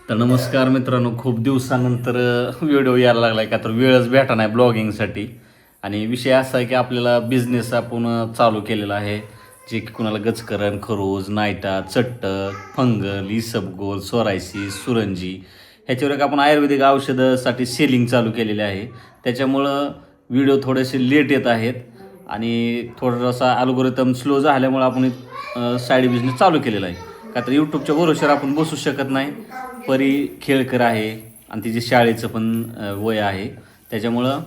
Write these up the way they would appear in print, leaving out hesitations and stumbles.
तर नमस्कार मित्रांनो, खूप दिवसानंतर व्हिडिओ यायला लागला आहे का तर वेळच भेटा नाही ब्लॉगिंगसाठी. आणि विषय असा आहे की आपल्याला बिझनेस आपण चालू केलेला आहे, जे की कुणाला गचकरण, खरोज, नायटा, चट्टक, फंगल, इसबगोल, सोरायसिस, सुरंजी ह्याच्यावर एक आपण आयुर्वेदिक औषधासाठी सेलिंग चालू केलेले आहे. त्याच्यामुळं व्हिडिओ थोडेसे लेट येत आहेत आणि थोडासा अल्गोरिदम स्लो झाल्यामुळं आपण साईड बिझनेस चालू केलेला आहे. का तर यूट्यूबच्या भरोश्यावर आपण बसू शकत नाही. परी खेळकर आहे आणि तिचे शाळेचं पण वय आहे. त्याच्यामुळं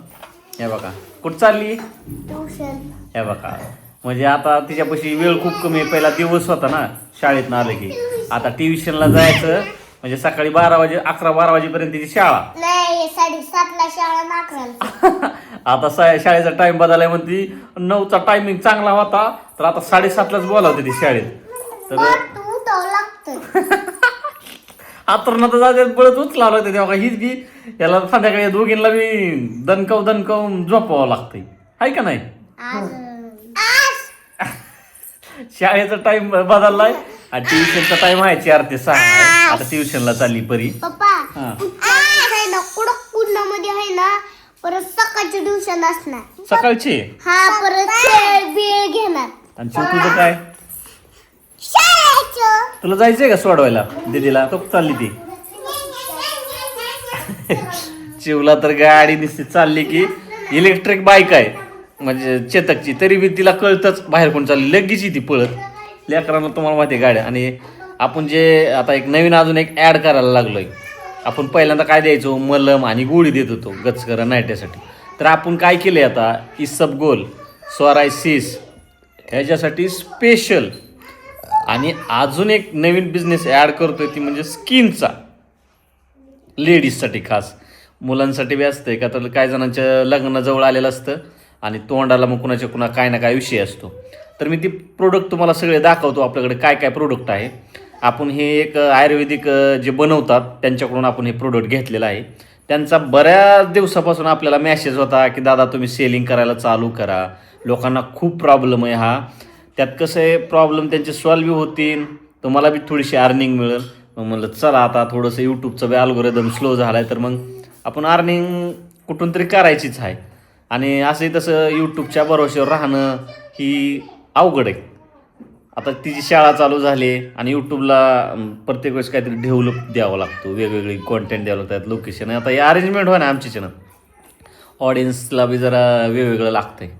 हे बघा कुठं चालली, ट्यूशन. हे बघा म्हणजे आता तिच्यापाशी वेळ खूप कमी आहे. पहिला दिवस होता ना शाळेतनं आलं की, आता ट्युशनला जायचं म्हणजे सकाळी 11-12 वाजेपर्यंत तिची शाळा. नाही 7:30ला शाळा ना 11ला. आता शाळेचा टाइम बदलाय म्हणती. 9चा टायमिंग चांगला होता तर आता 7:30लाच बोलावते ती शाळेत. तर तू तो लागतं. आतरणात जाते पळत उचलावं लागतं तेव्हा हीच बी याला संध्याकाळी दोघींना बी दणकावून झोपावं लागतंय, आहे का नाही. शाळेचा टाइम बदललाय आणि ट्युशनचा टाइम आहे 4 ते 6. आता ट्युशनला चालली परी. पप्पा हा. आहे ना कुडक कुंडामध्ये आहे ना, परत सकाळची ट्यूशन असणार. सकाळची हा परत खेळ बिळ घेणार. आणि तुझं काय, शाळेचं तुला जायचंय का सोडवायला दीदीला, तो चालली ती. चिवला तर गाडी दिसते चालली की इलेक्ट्रिक बाईक आहे म्हणजे चेतकची, तरी बी तिला कळतच बाहेर कोण चालली, लगेच ती पळत. लेकरांना तुम्हाला माहिती आहे गाड्या. आणि आपण जे आता एक नवीन अजून एक ॲड करायला लागलोय. आपण पहिल्यांदा काय द्यायचो, मलम आणि गोळी देत होतो गचकरण नायट्यासाठी. तर आपण काय केले आता, इसबगोल, सोरायसिस ह्याच्यासाठी स्पेशल आणि अजून एक नवीन बिझनेस ॲड करतोय, ती म्हणजे स्किनचा. लेडीजसाठी खास, मुलांसाठी बी असतंय का तर काही जणांच्या लग्न जवळ आलेलं असतं आणि तोंडाला मग कुणा काय ना काय विषय असतो. तर मी ती प्रोडक्ट तुम्हाला सगळे दाखवतो, आपल्याकडे काय काय प्रोडक्ट आहे. आपण हे एक आयुर्वेदिक जे बनवतात त्यांच्याकडून आपण हे प्रोडक्ट घेतलेलं आहे. त्यांचा बऱ्याच दिवसापासून आपल्याला मेसेज होता की दादा तुम्ही सेलिंग करायला चालू करा, लोकांना खूप प्रॉब्लेम आहे हा. त्यात कसं आहे, प्रॉब्लेम त्यांचे सॉल्व्ह होतील, तुम्हाला बी थोडीशी अर्निंग मिळेल. मग म्हणलं चला आता थोडंसं यूट्यूबचं बी अल्गोरिदम स्लो झाला आहे तर मग आपण अर्निंग कुठून तरी करायचीच आहे. आणि असंही तसं यूट्यूबच्या भरोश्यावर राहणं ही अवघड आहे. आता तिची शाळा चालू झाली आणि यूट्यूबला प्रत्येक वेळेस काहीतरी डेव्हलप द्यावं लागतो, वेगवेगळी कॉन्टेंट द्यावं लागतात, लोकेशन. आता हे अरेंजमेंट व्हा ना आमच्याच ना, ऑडियन्सला बी जरा वेगवेगळं लागतं आहे.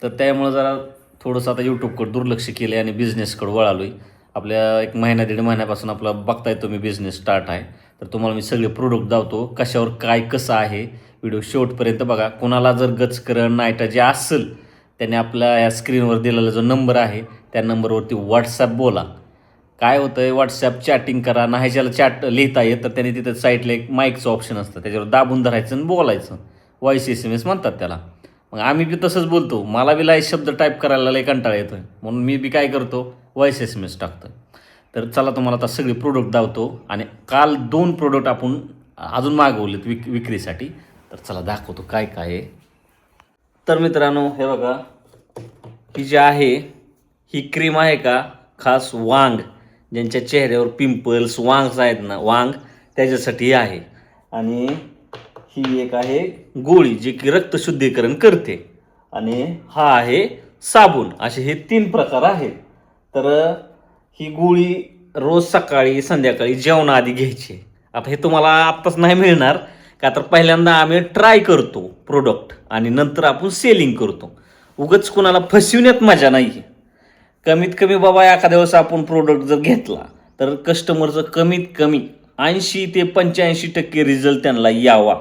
तर त्यामुळं जरा थोडंसं आता यूट्यूबकडे दुर्लक्ष केलं आहे आणि बिझनेसकडे वळालो आहे. आपल्या 1-1.5 महिन्यापासून आपला बघताय तुम्ही बिझनेस स्टार्ट आहे. तर तुम्हाला मी सगळे प्रोडक्ट दावतो, कशावर काय कसं आहे. व्हिडिओ शेवटपर्यंत बघा. कोणाला जर गचकरण नायटा जे असेल त्याने आपल्या या स्क्रीनवर दिलेला जो नंबर आहे त्या नंबरवरती व्हॉट्सॲप बोला. काय होतं आहे, व्हॉट्सॲप चॅटिंग करा ना, ह्याच्याला चॅट लिहिता येत तर त्याने तिथं साईडला एक माईकचं ऑप्शन असतं, त्याच्यावर दाबून धरायचं आणि बोलायचं. व्हॉइस SMS म्हणतात त्याला. मग आम्ही बी तसंच बोलतो. मला बी शब्द टाईप करायला लय कंटाळा येतो आहे, म्हणून मी बी काय करतो, व्हॉइस SMS टाकतो. तर चला तुम्हाला आता सगळे प्रोडक्ट दावतो. आणि काल 2 प्रोडक्ट आपण अजून मागवलेत विक्रीसाठी. तर चला दाखवतो काय काय आहे. तर मित्रांनो हे बघा, ही जी आहे ही क्रीम आहे का, खास वांग, ज्यांच्या चेहऱ्यावर पिंपल्स वांग आहेत ना, वांग त्याच्यासाठी आहे. आणि ही एक आहे गोळी जी की रक्त शुद्धीकरण करते. आणि हा आहे साबण. असे हे 3 प्रकार आहेत. तर ही गोळी रोज सकाळी संध्याकाळी जेवणाआधी घ्यायची. आता हे तुम्हाला आत्ताच नाही मिळणार, का तर पहिल्यांदा आम्ही ट्राय करतो प्रोडक्ट आणि नंतर आपण सेलिंग करतो. उगाच कुणाला फसविण्यात मजा नाही आहे. कमीत कमी बाबा एखाद्या वेळेस आपण प्रोडक्ट जर घेतला तर कस्टमरचं कमीत कमी 80 ते 85% रिझल्ट त्यांना यावा.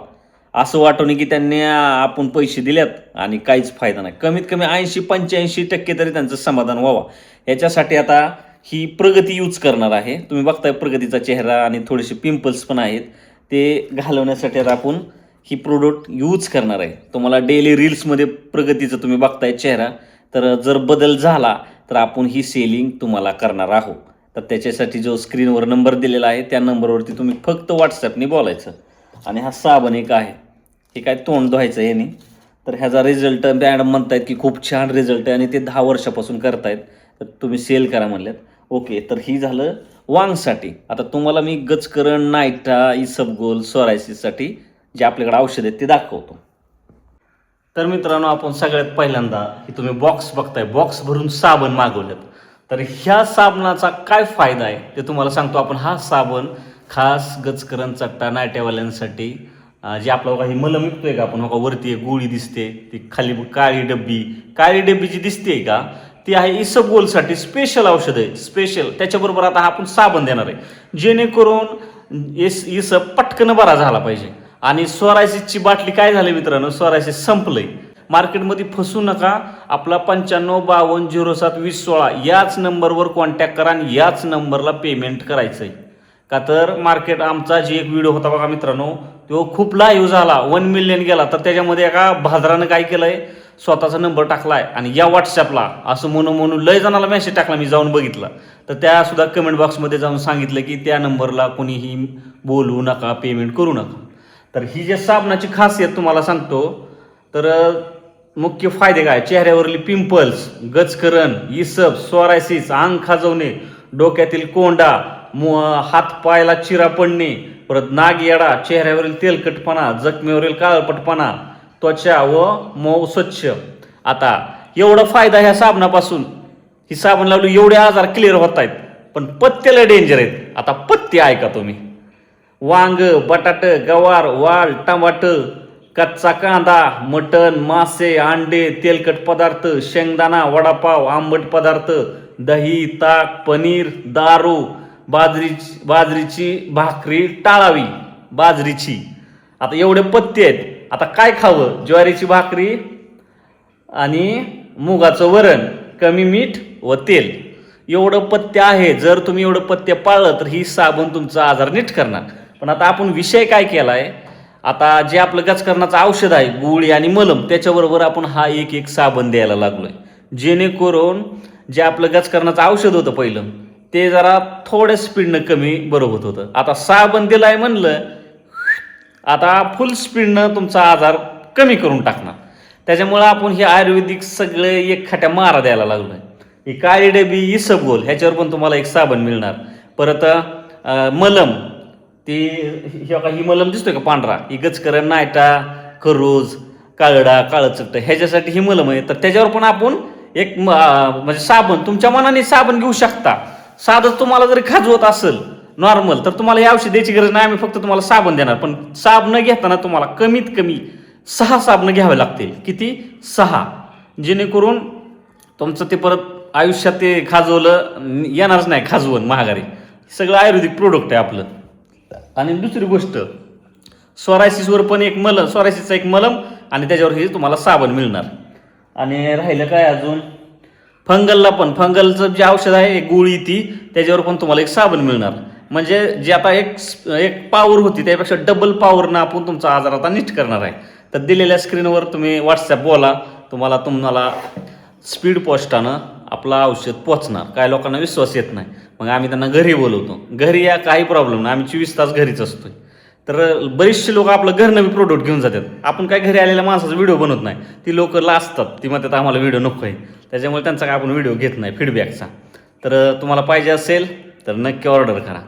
असं वाटवणे की त्यांनी आपण पैसे दिल्यात आणि काहीच फायदा नाही. कमीत कमी 80-85% तरी त्यांचं समाधान व्हावं. याच्यासाठी आता ही प्रगती यूज करणार आहे. तुम्ही बघताय प्रगतीचा चेहरा आणि थोडेसे पिंपल्स पण आहेत, ते घालवण्यासाठी आता आपण ही प्रोडक्ट यूज करणार आहे. तुम्हाला डेली रील्समध्ये प्रगतीचं तुम्ही बघताय चेहरा, तर जर बदल झाला तर आपण ही सेलिंग तुम्हाला करणार आहोत. तर त्याच्यासाठी जो स्क्रीनवर नंबर दिलेला आहे त्या नंबरवरती तुम्ही फक्त व्हॉट्सॲपने बोलायचं. आणि हा साबण एक आहे, हे काय तोंड धुवायचं याने. तर ह्याचा रिझल्ट मॅडम म्हणतायत की खूप छान रिझल्ट आहे आणि ते 10 वर्षापासून करतायत. तर तुम्ही सेल करा म्हणल्यात. ओके, तर ही झालं वांगसाठी आता तुम्हाला मी गचकरण, नायटा, इसबगोल, सोरायसिससाठी जे आपल्याकडे औषध आहेत ते दाखवतो. तर मित्रांनो, आपण सगळ्यात पहिल्यांदा हे तुम्ही बॉक्स बघताय, बॉक्स भरून साबण मागवलेत. तर ह्या साबणाचा काय फायदा आहे ते तुम्हाला सांगतो. आपण हा साबण खास गचकरण, चट्टा, नायट्यावाल्यांसाठी जे आपलं बघा ही मलम विकतोय का आपण, बघा वरती एक गोळी दिसते, ती खाली काळी डब्बी जी दिसते का, ती आहे इसबगोलसाठी स्पेशल औषध आहे, स्पेशल. त्याच्याबरोबर आता आपण साबण देणार आहे जेणेकरून इसब पटकन बरा झाला पाहिजे. आणि सोरायसिसची बाटली काय झाली मित्रांनो, सोरायसिस संपलंय. मार्केटमध्ये फसू नका. आपला 9552072016 याच नंबरवर कॉन्टॅक्ट करा आणि याच नंबरला पेमेंट करायचं आहे. का तर मार्केट आमचा जे एक व्हिडिओ होता बघा मित्रांनो, तो खूप लाईव्ह झाला, 1 मिलियन गेला. तर त्याच्यामध्ये एका भादरानं काय केलंय, स्वतःचा नंबर टाकलाय आणि या व्हॉट्सॲपला असं म्हणून लय जणाला मेसेज टाकला, मी जाऊन बघितला. तर त्या सुद्धा कमेंट बॉक्समध्ये जाऊन सांगितलं की त्या नंबरला कोणीही बोलू नका, पेमेंट करू नका. तर ही जे साबणाची खासियत तुम्हाला सांगतो. तर मुख्य फायदे काय, चेहऱ्यावरली पिंपल्स, गचकरण, इसब, सोरायसिस, अंग खाजवणे, डोक्यातील कोंडा, हातपायाला चिरा पडणे, परत नाग येडा, चेहऱ्यावरील तेलकटपणा, जखमेवरील काळपटपणा, त्वचा व मऊ स्वच्छ. आता एवढा फायदा ह्या साबणापासून, ही साबण लावली एवढे आजार क्लिअर होत आहेत. पण पत्त्याला डेंजर आहेत. आता पत्ते ऐका तुम्ही. वांग, बटाट, गवार, वाल, टमाट, कच्चा कांदा, मटण, मासे, अंडे, तेलकट पदार्थ, शेंगदाणा, वडापाव, आंबट पदार्थ, दही, ताक, पनीर, दारू, बाजरीची भाकरी टाळावी, बाजरीची. आता एवढे पत्ते आहेत. आता काय खावं, ज्वारीची भाकरी आणि मुगाचं वरण, कमी मीठ व तेल, एवढं पथ्य आहे. जर तुम्ही एवढं पथ्य पाळलं तर ही साबण तुमचा आजार नीट करणार. पण आता आपण विषय काय केलाय, आता जे आपलं गचकरणाचं औषध आहे गुळी आणि मलम, त्याच्याबरोबर आपण हा एक साबण द्यायला लागलोय, जेणेकरून जे आपलं गचकरणाचं औषध होतं पहिलं ते जरा थोड्या स्पीडनं कमी बरं होत होतं. आता साबण दिलाय म्हणलं, आता फुल स्पीडनं तुमचा आजार कमी करून टाकणार. त्याच्यामुळं आपण हे आयुर्वेदिक सगळे एक खाट्या मारा द्यायला लागलोय. ही काळी डबी, इसबगोल, ह्याच्यावर पण तुम्हाला एक साबण मिळणार. परत मलम, ही मलम दिसतोय का पांढरा, ही गचकरण, नायटा, खरोज, काळडा, काळचट्ट, ह्याच्यासाठी ही मलम आहे. तर त्याच्यावर पण आपण एक म्हणजे साबण तुमच्या मनाने साबण घेऊ शकता. साधं तुम्हाला जरी खाजवत असेल नॉर्मल, तर तुम्हाला हे औषध द्यायची गरज नाही. आम्ही फक्त तुम्हाला साबण देणार. पण साबण घेताना तुम्हाला कमीत कमी 6 साबण घ्यावे लागतील. किती? 6. जेणेकरून तुमचं ते परत आयुष्यात ते खाजवलं येणारच नाही, खाजवून महागारी. सगळं आयुर्वेदिक प्रोडक्ट आहे आपलं. आणि दुसरी गोष्ट, सोरायसिसवर पण एक मलम, सोरायसिसचा एक मलम आणि त्याच्यावर हे तुम्हाला साबण मिळणार. आणि राहिलं काय अजून, फंगलला पण, फंगलचं जे औषध आहे गोळी ती, त्याच्यावर पण तुम्हाला एक साबण मिळणार. म्हणजे जे आता एक पावर होती त्यापेक्षा डबल पावरनं आपण तुमचा आजार आता नीट करणार आहे. तर दिलेल्या स्क्रीनवर तुम्ही व्हॉट्सॲप बोला, तुम्हाला स्पीड पोस्टानं आपलं औषध पोचणार. काय लोकांना विश्वास येत नाही, मग आम्ही त्यांना घरी बोलवतो. घरी या, काही प्रॉब्लेम नाही, आम्ही 24 तास घरीच असतोय. तर बरेचसे लोक आपलं घरनं बी प्रोडक्ट घेऊन जातात. आपण काय घरी आलेल्या माणसाचा व्हिडिओ बनवत नाही, ती लोक लाजतात, ती म्हणतात आम्हाला व्हिडिओ नको आहे. त्याच्यामुळे त्यांचा काय आपण व्हिडिओ घेत नाही फीडबॅकचा. तर तुम्हाला पाहिजे असेल तर नक्की ऑर्डर करा.